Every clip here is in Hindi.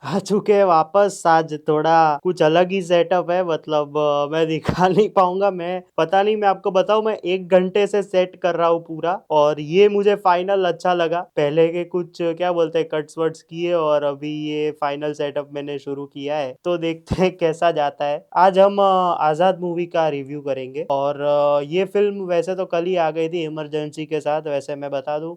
आ चुके हैं वापस। आज थोड़ा कुछ अलग ही सेटअप है, मतलब मैं दिखा नहीं पाऊंगा। मैं पता नहीं, मैं आपको बताऊं, मैं 1 घंटे से सेट कर रहा हूँ पूरा, और ये मुझे फाइनल अच्छा लगा। पहले के कुछ क्या बोलते हैं कट्स वट्स किए, और अभी ये फाइनल सेटअप मैंने शुरू किया है, तो देखते हैं कैसा जाता है। आज हम आजाद मूवी का रिव्यू करेंगे, और ये फिल्म वैसे तो कल ही आ गई थी इमरजेंसी के साथ। वैसे मैं बता दूं,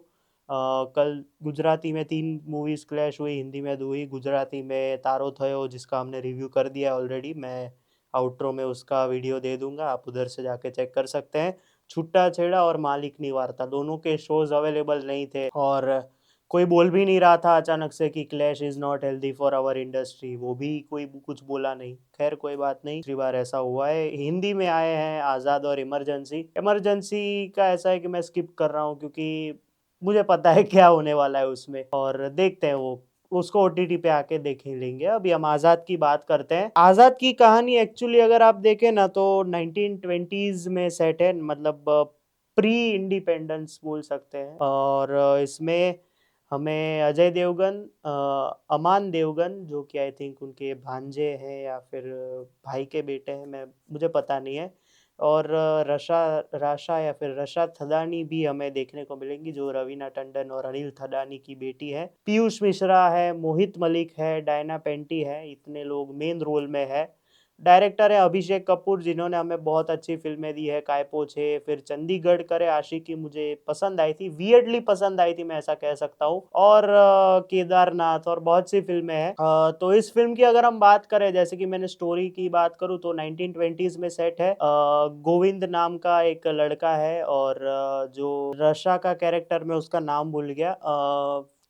कल गुजराती में 3 मूवीज क्लैश हुई, हिंदी में 2 ही। गुजराती में तारो थयो, जिसका हमने रिव्यू कर दिया ऑलरेडी। मैं आउट्रो में उसका वीडियो दे दूंगा, आप उधर से जाके चेक कर सकते हैं। छुट्टा छेड़ा और मालिक नहीं वार्ता, दोनों के शोज अवेलेबल नहीं थे, और कोई बोल भी नहीं रहा था अचानक से कि clash is not healthy for our industry. वो भी कोई कुछ बोला नहीं। खैर कोई बात नहीं, दूसरी बार ऐसा हुआ है। हिंदी में आए हैं आज़ाद और इमरजेंसी। इमरजेंसी का ऐसा है कि मैं स्किप कर रहा हूँ, क्योंकि मुझे पता है क्या होने वाला है उसमें, और देखते हैं वो उसको ओटीटी पे आके देख ही लेंगे। अभी हम आज़ाद की बात करते हैं। आज़ाद की कहानी एक्चुअली अगर आप देखें ना, तो 1920s में सेट है, मतलब प्री इंडिपेंडेंस बोल सकते हैं। और इसमें हमें अजय देवगन, अमान देवगन, जो कि आई थिंक उनके भांजे हैं या फिर भाई के बेटे हैं, मैं मुझे पता नहीं है। और रशा राशा या फिर रशा थदानी भी हमें देखने को मिलेंगी, जो रवीना टंडन और अनिल थदानी की बेटी है। पीयूष मिश्रा है, मोहित मलिक है, डायना पेंटी है, इतने लोग मेन रोल में है। डायरेक्टर है अभिषेक कपूर, जिन्होंने हमें बहुत अच्छी फिल्में दी है। काय पोछे, फिर चंडीगढ़ करे आशिकी मुझे पसंद आई थी, वियर्डली पसंद आई थी, मैं ऐसा कह सकता हूँ। और केदारनाथ और बहुत सी फिल्में हैं। तो इस फिल्म की अगर हम बात करें, जैसे कि मैंने स्टोरी की बात करूँ, तो 1920s में सेट है। गोविंद नाम का एक लड़का है, और जो रशा का कैरेक्टर, मैं उसका नाम भूल गया,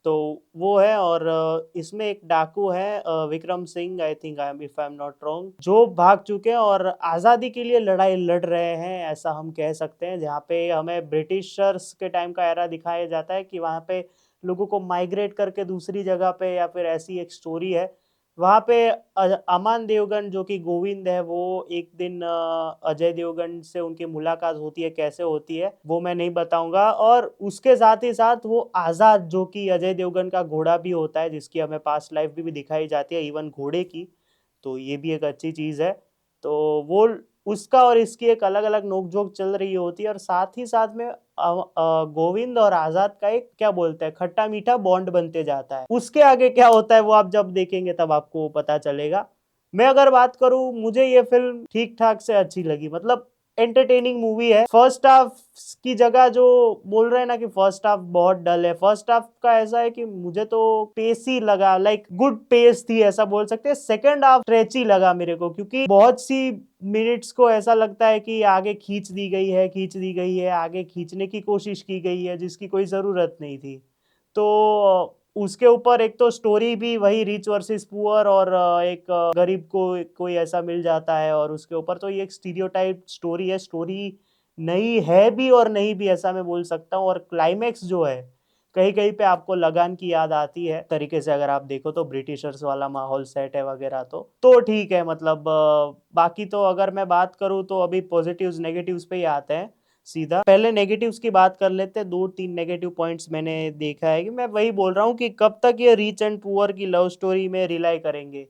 तो वो है। और इसमें एक डाकू है, Vikram Singh, I think, I am if I am not wrong, जो भाग चुके हैं और आज़ादी के लिए लड़ाई लड़ रहे हैं, ऐसा हम कह सकते हैं। जहाँ पे हमें ब्रिटिशर्स के टाइम का एरा दिखाया जाता है, कि वहाँ पे लोगों को माइग्रेट करके दूसरी जगह पे, या फिर ऐसी एक स्टोरी है। वहाँ पे अमान देवगन, जो कि गोविंद है, वो एक दिन अजय देवगन से उनकी मुलाकात होती है। कैसे होती है वो मैं नहीं बताऊंगा। और उसके साथ ही साथ वो आजाद, जो कि अजय देवगन का घोड़ा भी होता है, जिसकी हमें पास्ट लाइफ भी दिखाई जाती है, इवन घोड़े की। तो ये भी एक अच्छी चीज है। तो वो उसका और इसकी एक अलग अलग नोकझोंक चल रही होती है, और साथ ही साथ में गोविंद और आजाद का एक क्या बोलते हैं खट्टा मीठा बॉन्ड बनते जाता है। उसके आगे क्या होता है वो आप जब देखेंगे तब आपको पता चलेगा। मैं अगर बात करूं, मुझे ये फिल्म ठीक ठाक से अच्छी लगी, मतलब एंटरटेनिंग मूवी है। फर्स्ट हाफ की जगह, जो बोल रहे हैं ना कि फर्स्ट हाफ बहुत डल है, फर्स्ट हाफ का ऐसा है कि मुझे तो पेस ही लगा, लाइक गुड पेस थी, ऐसा बोल सकते हैं। सेकंड हाफ स्ट्रेची लगा मेरे को, क्योंकि बहुत सी मिनट्स को ऐसा लगता है कि आगे खींच दी गई है, आगे खींचने की कोशिश की गई है, जिसकी कोई जरूरत नहीं थी। तो उसके ऊपर एक तो स्टोरी भी वही रिच वर्सेस पुअर, और एक गरीब को कोई ऐसा मिल जाता है, और उसके ऊपर तो ये एक स्टीरियोटाइप स्टोरी है। स्टोरी नई है भी और नहीं भी, ऐसा मैं बोल सकता हूँ। और क्लाइमेक्स जो है, कहीं कहीं पे आपको लगान की याद आती है तरीके से, अगर आप देखो तो ब्रिटिशर्स वाला माहौल सेट है वगैरह। तो ठीक है, मतलब बाकी तो अगर मैं बात करूँ, तो अभी पॉजिटिव्स नेगेटिव्स पे ही आते हैं सीधा। पहले नेगेटिव्स की बात कर लेते हैं। 2-3 नेगेटिव पॉइंट्स मैंने देखा है, कि मैं वही बोल रहा हूँ कि कब तक ये रिच एंड पुअर की लव स्टोरी में रिलाई करेंगे।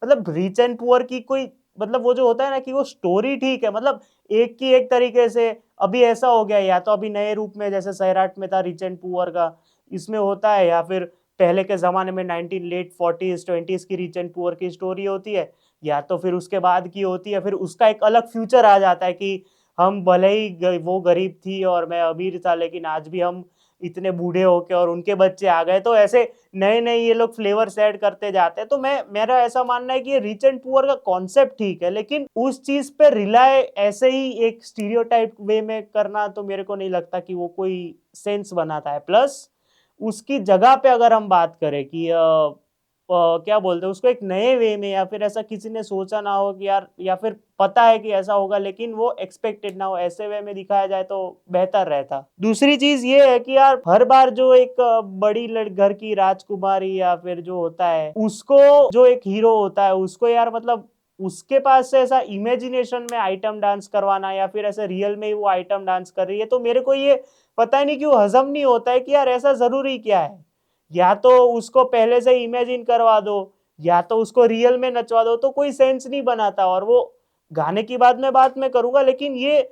मतलब रिच एंड पुअर की कोई, मतलब वो जो होता है ना कि वो स्टोरी ठीक है, मतलब एक की एक तरीके से। अभी ऐसा हो गया, या तो अभी नए रूप में जैसे सैराट में था रिच एंड पुअर का, इसमें होता है, या फिर पहले के जमाने में 19 लेट 40s 20s की रिच एंड पुअर की स्टोरी होती है, या तो फिर उसके बाद की होती है। फिर उसका एक अलग फ्यूचर आ जाता है कि हम भले ही वो गरीब थी और मैं अमीर था, लेकिन आज भी हम इतने बूढ़े होके और उनके बच्चे आ गए, तो ऐसे नए नए ये लोग फ्लेवर्स ऐड करते जाते हैं। तो मेरा ऐसा मानना है कि ये रिच एंड पुअर का कॉन्सेप्ट ठीक है, लेकिन उस चीज पे रिलाय ऐसे ही एक स्टीरियोटाइप वे में करना, तो मेरे को नहीं लगता कि वो कोई सेंस बनाता है। प्लस उसकी जगह पे अगर हम बात करें कि क्या बोलते हैं उसको, एक नए वे में, या फिर ऐसा किसी ने सोचा ना हो कि यार, या फिर पता है कि ऐसा होगा लेकिन वो एक्सपेक्टेड ना हो, ऐसे वे में दिखाया जाए तो बेहतर रहता। दूसरी चीज ये है कि यार हर बार जो एक बड़ी घर की राजकुमारी या फिर जो होता है उसको, जो एक हीरो होता है उसको, यार मतलब उसके पास से ऐसा इमेजिनेशन में आइटम डांस करवाना, या फिर ऐसे रियल में ही वो आइटम डांस कर रही है, तो मेरे को ये पता नहीं क्यों हजम नहीं होता है कि यार ऐसा जरूरी क्या है। या तो उसको पहले से इमेजिन करवा दो या तो उसको रियल में नचवा दो, तो कोई सेंस नहीं बनाता। और वो गाने की बात मैं करूंगा, लेकिन ये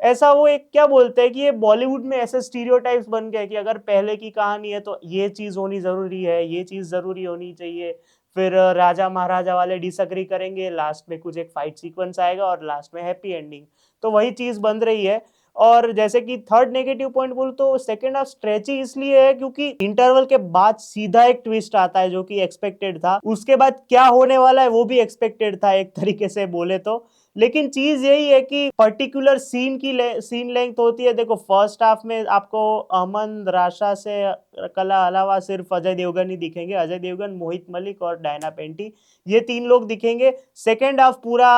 ऐसा वो एक क्या बोलते हैं कि ये बॉलीवुड में ऐसे स्टीरियोटाइप्स बन गए कि अगर पहले की कहानी है तो ये चीज होनी जरूरी है, ये चीज जरूरी होनी चाहिए। फिर राजा महाराजा वाले डिसएग्री करेंगे, लास्ट में कुछ एक फाइट सीक्वेंस आएगा और लास्ट में हैप्पी एंडिंग। तो वही चीज बन रही है। और जैसे कि थर्ड नेगेटिव पॉइंट बोल तो सेकंड हाफ स्ट्रेची इसलिए है क्योंकि इंटरवल के बाद सीधा एक ट्विस्ट आता है जो कि एक्सपेक्टेड था, उसके बाद क्या होने वाला है वो भी एक्सपेक्टेड था एक तरीके से बोले तो। लेकिन चीज यही है कि पर्टिकुलर सीन लेंथ होती है। देखो फर्स्ट हाफ में आपको अमन राशा से कला अलावा सिर्फ अजय देवगन ही दिखेंगे, अजय देवगन, मोहित मलिक और डायना पेंटी, ये तीन लोग दिखेंगे। सेकेंड हाफ पूरा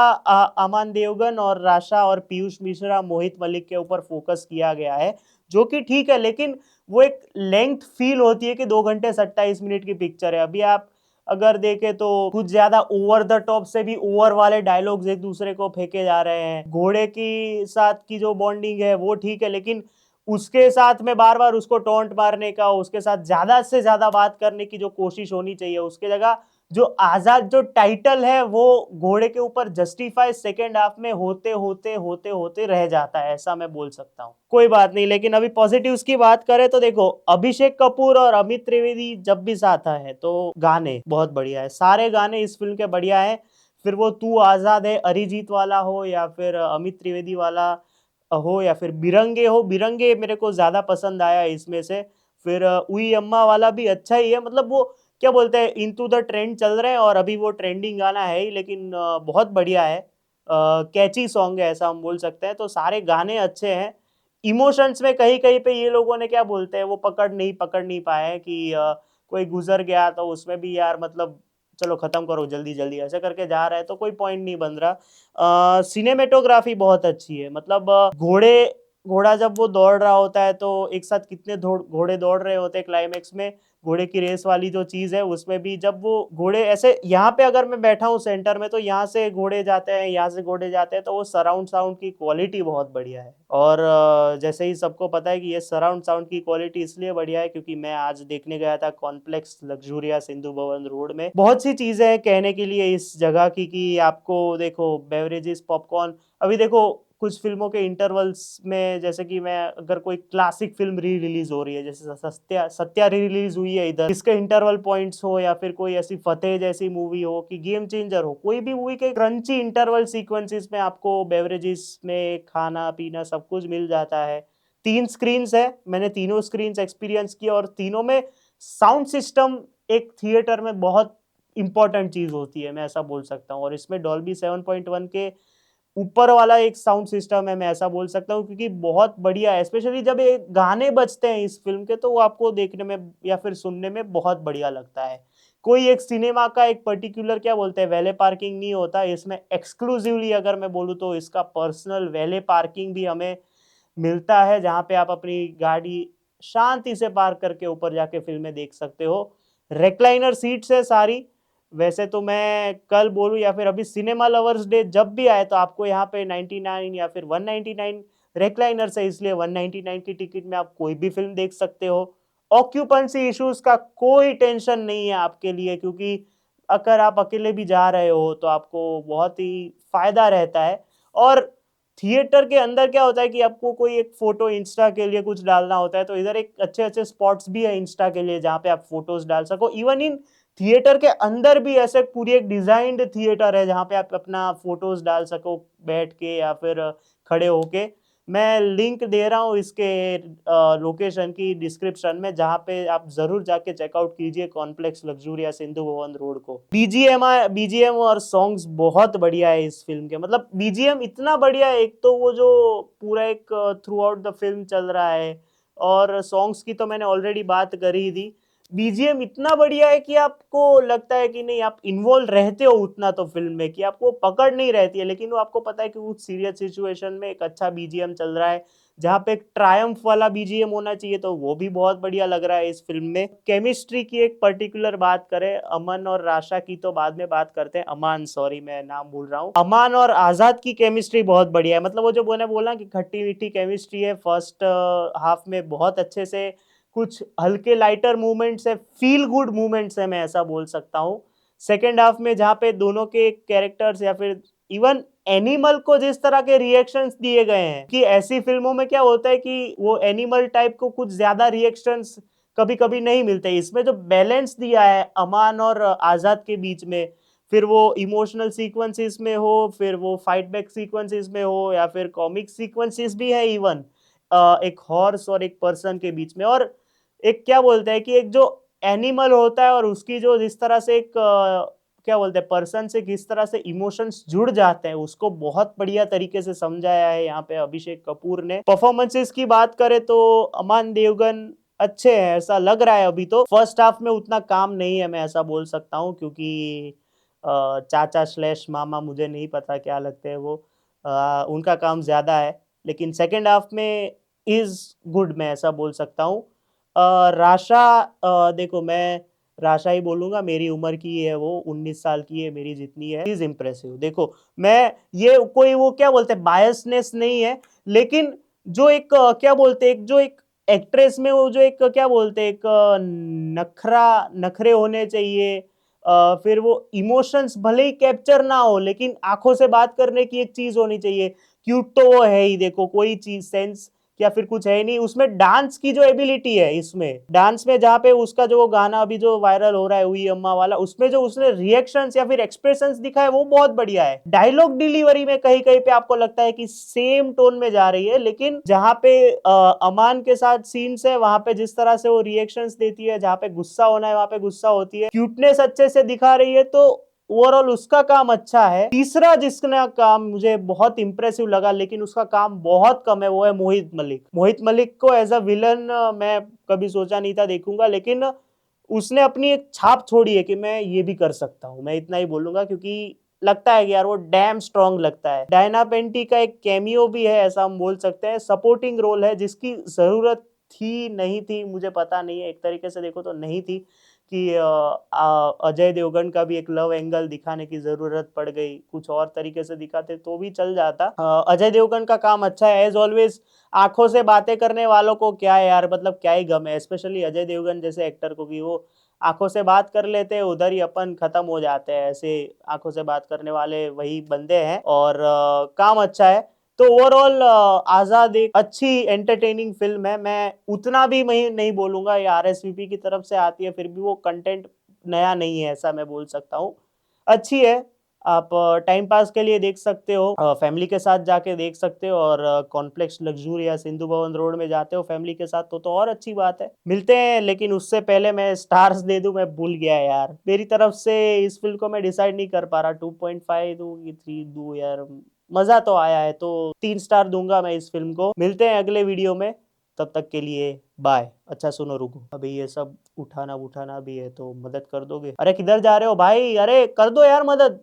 अमन देवगन और राशा और पीयूष मिश्रा, मोहित मलिक के ऊपर फोकस किया गया है, जो कि ठीक है, लेकिन वो एक लेंथ फील होती है कि 2 घंटे 27 मिनट की पिक्चर है। अभी आप अगर देखें तो कुछ ज्यादा ओवर द टॉप से भी ओवर वाले डायलॉग्स एक दूसरे को फेंके जा रहे हैं। घोड़े की साथ की जो बॉन्डिंग है वो ठीक है, लेकिन उसके साथ में बार बार उसको टोंट मारने का, उसके साथ ज्यादा से ज्यादा बात करने की जो कोशिश होनी चाहिए, उसके जगह जो आजाद जो टाइटल है वो घोड़े के ऊपर जस्टिफाई सेकेंड हाफ में होते रह जाता है, ऐसा मैं बोल सकता हूँ। कोई बात नहीं, लेकिन अभी पॉजिटिव्स की बात करें तो देखो अभिषेक कपूर और अमित त्रिवेदी जब भी साथ है तो गाने बहुत बढ़िया है, सारे गाने इस फिल्म के बढ़िया है। फिर वो तू आजाद है अरिजीत वाला हो या फिर अमित त्रिवेदी वाला हो या फिर बिरंगे हो, बिरंगे मेरे को ज्यादा पसंद आया इसमें से। फिर उई अम्मा वाला भी अच्छा ही है, मतलब वो क्या बोलते हैं इनटू द ट्रेंड चल रहे हैं और अभी वो ट्रेंडिंग गाना है ही, लेकिन बहुत बढ़िया है, कैची सॉन्ग है ऐसा हम बोल सकते हैं। तो सारे गाने अच्छे हैं। इमोशंस में कहीं कहीं पे ये लोगों ने क्या बोलते हैं वो पकड़ नहीं पाए हैं कि कोई गुजर गया तो उसमें भी यार मतलब चलो खत्म करो जल्दी जल्दी ऐसे करके जा रहा है तो कोई पॉइंट नहीं बन रहा। सिनेमेटोग्राफी बहुत अच्छी है, मतलब घोड़ा जब वो दौड़ रहा होता है तो एक साथ कितने घोड़े दौड़ रहे होते हैं क्लाइमेक्स में, घोड़े की रेस वाली जो चीज है उसमें भी जब वो घोड़े ऐसे यहाँ पे अगर मैं बैठा हूँ सेंटर में तो यहाँ से घोड़े जाते हैं, यहाँ से घोड़े जाते हैं, तो वो सराउंड साउंड की क्वालिटी बहुत बढ़िया है। और जैसे ही सबको पता है कि ये सराउंड साउंड की क्वालिटी इसलिए बढ़िया है क्योंकि मैं आज देखने गया था कॉम्प्लेक्स लग्जूरिया सिंधु भवन रोड में। बहुत सी चीजें हैं कहने के लिए इस जगह की कि आपको देखो बेवरेजेस, पॉपकॉर्न, अभी देखो कुछ फिल्मों के इंटरवल्स में, जैसे कि मैं अगर कोई क्लासिक फिल्म री रिलीज हो रही है, जैसे सत्या सत्या री रिलीज हुई है इधर, इसके इंटरवल पॉइंट्स हो या फिर कोई ऐसी फतेह जैसी मूवी हो कि गेम चेंजर हो, कोई भी मूवी के क्रंची इंटरवल सीक्वेंसेस में आपको बेवरेजेस में खाना पीना सब कुछ मिल जाता है। 3 स्क्रीन्स है, मैंने तीनों स्क्रीन्स एक्सपीरियंस किया और तीनों में साउंड सिस्टम एक थिएटर में बहुत इंपॉर्टेंट चीज होती है, मैं ऐसा बोल सकता हूँ। और इसमें डॉल्बी 7.1 के ऊपर वाला एक साउंड सिस्टम है, मैं ऐसा बोल सकता हूँ, क्योंकि बहुत बढ़िया है। स्पेशली जब ये गाने बजते हैं इस फिल्म के तो वो आपको देखने में या फिर सुनने में बहुत बढ़िया लगता है। कोई एक सिनेमा का एक पर्टिकुलर क्या बोलते हैं वैले पार्किंग नहीं होता इसमें, एक्सक्लूसिवली अगर मैं बोलूँ तो इसका पर्सनल वैले पार्किंग भी हमें मिलता है, जहाँ पे आप अपनी गाड़ी शांति से पार्क करके ऊपर जाके फिल्में देख सकते हो। रेक्लाइनर सीट्स है सारी। वैसे तो मैं कल बोलूं या फिर अभी सिनेमा लवर्स डे जब भी आए तो आपको यहाँ पे 99 या फिर 199 रेक्लाइनर्स है, इसलिए 199 की टिकट में आप कोई भी फिल्म देख सकते हो। ऑक्यूपेंसी इश्यूज का कोई टेंशन नहीं है आपके लिए, क्योंकि अगर आप अकेले भी जा रहे हो तो आपको बहुत ही फायदा रहता है। और थिएटर के अंदर क्या होता है कि आपको कोई एक फोटो इंस्टा के लिए कुछ डालना होता है तो इधर एक अच्छे अच्छे स्पॉट्स भी है इंस्टा के लिए जहाँ पे आप फोटोज डाल सको। इवन इन थिएटर के अंदर भी ऐसे पूरी एक डिजाइंड थिएटर है जहाँ पे आप अपना फोटोज डाल सको बैठ के या फिर खड़े होके। मैं लिंक दे रहा हूँ इसके लोकेशन की डिस्क्रिप्शन में, जहाँ पे आप जरूर जाके चेकआउट कीजिए कॉम्प्लेक्स लग्जूरिया सिंधु भवन रोड को। बीजीएम और सॉन्ग्स बहुत बढ़िया है इस फिल्म के, मतलब बीजीएम इतना बढ़िया है, एक तो वो जो पूरा एक थ्रू आउट द फिल्म चल रहा है, और सॉन्ग्स की तो मैंने ऑलरेडी बात करी ही थी। बीजीएम इतना बढ़िया है कि आपको लगता है कि नहीं आप इन्वॉल्व रहते हो उतना तो फिल्म में कि आपको पकड़ नहीं रहती है, लेकिन वो आपको पता है कि उस सीरियस सिचुएशन में एक अच्छा बीजीएम चल रहा है, जहाँ पे एक ट्रायम्फ वाला बीजीएम होना चाहिए, तो वो भी बहुत बढ़िया लग रहा है इस फिल्म में। केमिस्ट्री की एक पर्टिकुलर बात करें, अमन और राशा की तो बाद में बात करते हैं, अमान, सॉरी मैं नाम भूल रहा हूँ, अमान और आजाद की केमिस्ट्री बहुत बढ़िया है। मतलब वो जो मैंने बोला कि खट्टी मीठी केमिस्ट्री है, फर्स्ट हाफ में बहुत अच्छे से कुछ हल्के लाइटर मूवमेंट्स है, फील गुड मूवमेंट्स है, मैं ऐसा बोल सकता हूँ। सेकेंड हाफ में जहाँ पे दोनों के कैरेक्टर्स या फिर इवन एनिमल को जिस तरह के रिएक्शंस दिए गए हैं, कि ऐसी फिल्मों में क्या होता है कि वो एनिमल टाइप को कुछ ज्यादा रिएक्शंस कभी कभी नहीं मिलते। इसमें जो बैलेंस दिया है अमान और आजाद के बीच में, फिर वो इमोशनल सीक्वेंसेस में हो, फिर वो फाइट बैक सीक्वेंसेस में हो, या फिर कॉमिक सीक्वेंसेस भी है इवन एक हॉर्स और एक पर्सन के बीच में, और एक क्या बोलते हैं कि एक जो एनिमल होता है और उसकी जो जिस तरह से एक क्या बोलते हैं पर्सन से किस तरह से इमोशंस जुड़ जाते हैं, उसको बहुत बढ़िया तरीके से समझाया है यहाँ पे अभिषेक कपूर ने। परफॉर्मेंसेस की बात करें तो अमान देवगन अच्छे हैं ऐसा लग रहा है। अभी तो फर्स्ट हाफ में उतना काम नहीं है, मैं ऐसा बोल सकता हूँ, क्योंकि चाचा स्लैश मामा मुझे नहीं पता क्या लगते हैं वो, उनका काम ज्यादा है। लेकिन सेकेंड हाफ में इज गुड, मैं ऐसा बोल सकता हूँ। राशा, देखो मैं राशा ही बोलूंगा, मेरी उम्र की है, वो 19 साल की है मेरी जितनी है। Is impressive. देखो मैं ये कोई वो क्या बोलते हैं बायसनेस नहीं है, लेकिन जो एक क्या बोलते हैं एक जो एक एक्ट्रेस में वो जो एक क्या बोलते हैं एक नखरा नखरे होने चाहिए, फिर वो इमोशंस भले ही कैप्चर ना हो लेकिन आंखों से बात करने की एक चीज होनी चाहिए। क्यूट तो वो है ही, देखो कोई चीज सेंस या फिर कुछ है ही नहीं। उसमें डांस की जो एबिलिटी है, इसमें डांस में जहाँ पे उसका जो वो गाना अभी जो वायरल हो रहा है हुई अम्मा वाला, उसमें जो उसने रिएक्शंस या फिर एक्सप्रेशंस दिखा है वो बहुत बढ़िया है। डायलॉग डिलीवरी में कहीं कहीं पे आपको लगता है कि सेम टोन में जा रही है, लेकिन जहाँ पे अमान के साथ सीन्स है वहां पे जिस तरह से वो रिएक्शंस देती है, जहाँ पे गुस्सा होना है वहां पे गुस्सा होती है, क्यूटनेस अच्छे से दिखा रही है, तो ओवरऑल उसका काम अच्छा है। तीसरा जिसका काम मुझे बहुत इंप्रेसिव लगा लेकिन उसका काम बहुत कम है, वो है मोहित मलिक। मोहित मलिक को एज अ विलन मैं कभी सोचा नहीं था देखूंगा, लेकिन उसने अपनी एक छाप छोड़ी है कि मैं ये भी कर सकता हूँ। मैं इतना ही बोलूंगा क्योंकि लगता है कि यार वो डैम स्ट्रांग लगता है। डायना पेंटी का एक कैमियो भी है ऐसा हम बोल सकते हैं, सपोर्टिंग रोल है जिसकी जरूरत थी नहीं थी मुझे पता नहीं है, एक तरीके से देखो तो नहीं थी, कि अजय देवगन का भी एक लव एंगल दिखाने की जरूरत पड़ गई, कुछ और तरीके से दिखाते तो भी चल जाता। अजय देवगन का काम अच्छा है एज ऑलवेज। आंखों से बातें करने वालों को क्या है यार, मतलब क्या ही गम है, स्पेशली अजय देवगन जैसे एक्टर को, कि वो आंखों से बात कर लेते हैं उधर ही अपन खत्म हो जाते हैं। ऐसे आंखों से बात करने वाले वही बंदे हैं, और काम अच्छा है। तो ओवरऑल आजाद एक अच्छी एंटरटेनिंग फिल्म है। मैं उतना भी नहीं बोलूंगा ये आरएसवीपी की तरफ से आती है, फिर भी वो कंटेंट नया नहीं है ऐसा मैं बोल सकता हूँ। अच्छी है, आप टाइम पास के लिए देख सकते हो, फैमिली के साथ जाके देख सकते हो, और कॉम्प्लेक्स लग्जूरी या सिंधु भवन रोड में जाते हो फैमिली के साथ तो और अच्छी बात है। मिलते हैं, लेकिन उससे पहले मैं स्टार्स दे दूं, मैं भूल गया यार। मेरी तरफ से इस फिल्म को मैं डिसाइड नहीं कर पा रहा, 2.5 दूं कि 3 दूं यार। मजा तो आया है तो 3 स्टार दूंगा मैं इस फिल्म को। मिलते हैं अगले वीडियो में, तब तक के लिए बाय। अच्छा सुनो रुको, अभी ये सब उठाना उठाना भी है तो मदद कर दोगे? अरे किधर जा रहे हो भाई, अरे कर दो यार मदद।